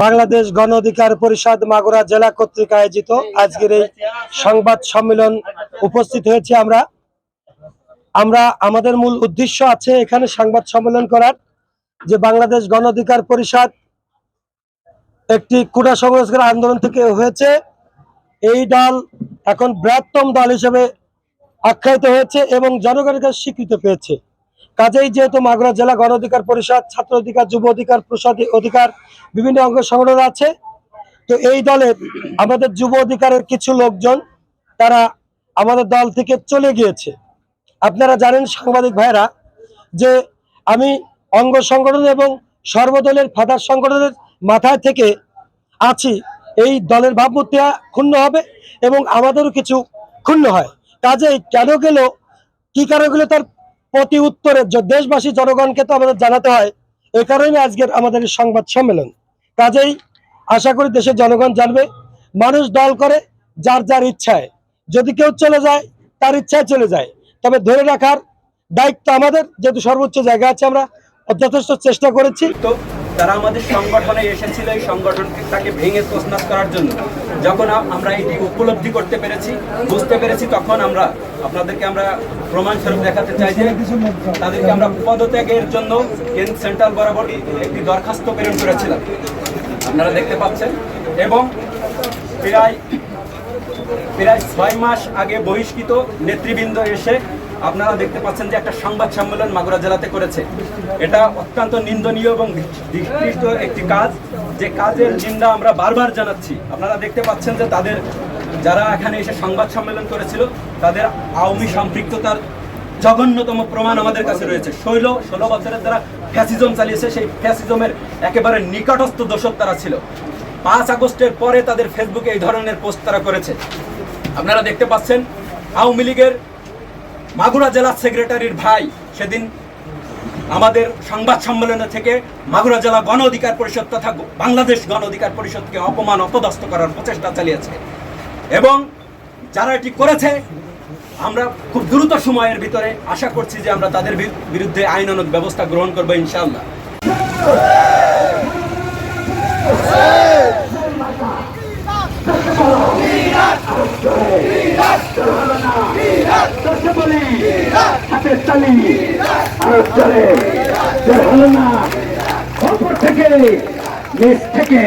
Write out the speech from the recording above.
বাংলাদেশ গণ অধিকার পরিষদ মাগুরা জেলা কর্তৃক আয়োজিত আজকের এই সংবাদ সম্মেলন উপস্থিত হয়েছে। আমরা আমাদের মূল উদ্দেশ্য আছে এখানে সংবাদ সম্মেলন করার, যে বাংলাদেশ গণ অধিকার পরিষদ একটি কোটা সংস্কার আন্দোলন থেকে হয়েছে। এই দল এখন বৃহত্তম দল হিসেবে আখ্যায়িত হয়েছে এবং জনগণের কাছে স্বীকৃতি পেয়েছে। কাজেই যেহেতু মাগুরা জেলা গণ অধিকার পরিষদ, ছাত্র অধিকার, যুব অধিকার, প্রসাদী অধিকার বিভিন্ন অঙ্গ সংগঠন আছে, তো এই দলের আমাদের যুব অধিকারের কিছু লোকজন তারা আমাদের দল থেকে চলে গিয়েছে। আপনারা জানেন সাংবাদিক ভাইরা যে আমি অঙ্গ সংগঠন এবং সর্বদলের ফাদার সংগঠনের মাথায় থেকে আছি। এই দলের ভাবমূর্তি ক্ষুণ্ণ হবে এবং আমাদেরও কিছু ক্ষুণ্ণ হয়। কাজেই কেন গেল, কি কারণে গেল, তার প্রতি উত্তরে দেশবাসী জনগণকে তো আমাদের জানাতে হয়। এই কারণে আজকের আমাদের এই সংবাদ সম্মেলন। কাজেই আশা করি দেশের জনগণ জানবে, মানুষ দল করে যার যার ইচ্ছায়, যদি কেউ চলে যায় তার ইচ্ছায় চলে যায়, তবে ধরে রাখার দায়িত্ব আমাদের। যেহেতু সর্বোচ্চ জায়গা আছে, আমরা যথেষ্ট চেষ্টা করেছি। তো তারা আমাদের সংগঠনে এসেছিল এই সংগঠনটাকে ভেঙে তছনছ করার জন্য। যখন আমরা এটি উপলব্ধি করতে পেরেছি, বুঝতে পেরেছি, তখন আপনাদেরকে আমরা প্রমাণস্বরূপ দেখাতে চাই যে তাদেরকে আমরা পদত্যাগের জন্য সেন্ট্রাল বরাবর একটি দরখাস্ত প্রেরণ করেছিলাম, আপনারা দেখতে পাচ্ছেন। এবং প্রায় 6 মাস আগে বহিষ্কৃত নেতৃবৃন্দ এসে আপনারা দেখতে পাচ্ছেন যে একটা সংবাদ সম্মেলন মাগুরা জেলাতে করেছে। এটা অত্যন্ত নিন্দনীয় এবং ধিক্কৃত একটি কাজ, যে কাজের নিন্দা আমরা বারবার জানাচ্ছি। আপনারা দেখতে পাচ্ছেন যে যারা এখানে এসে সংবাদ সম্মেলন করেছিল তাদের আওয়ামী সম্পৃক্ততার জঘন্যতম প্রমাণ আমাদের কাছে রয়েছে। 16 বছরের যারা ফ্যাসিজম চালিয়েছে, সেই ফ্যাসিজমের একেবারে নিকটস্থ দোষক তারা ছিল। 5 আগস্টের পরে তাদের ফেসবুকে এই ধরনের পোস্ট তারা করেছে। আপনারা দেখতে পাচ্ছেন আওয়ামী লীগের মাগুরা জেলা সেক্রেটারির ভাই সেদিন আমাদের সংবাদ সম্মেলনে থেকে মাগুরা জেলা গণ অধিকার পরিষদ তথা বাংলাদেশ গণ অধিকার পরিষদকে অপমান অপদস্থ করার প্রচেষ্টা চালিয়েছে। এবং যারা এটি করেছে, আমরা খুব দ্রুত সময়ের ভিতরে আশা করছি যে আমরা তাদের বিরুদ্ধে আইনানুগ ব্যবস্থা গ্রহণ করবো ইনশাআল্লাহ। থেকে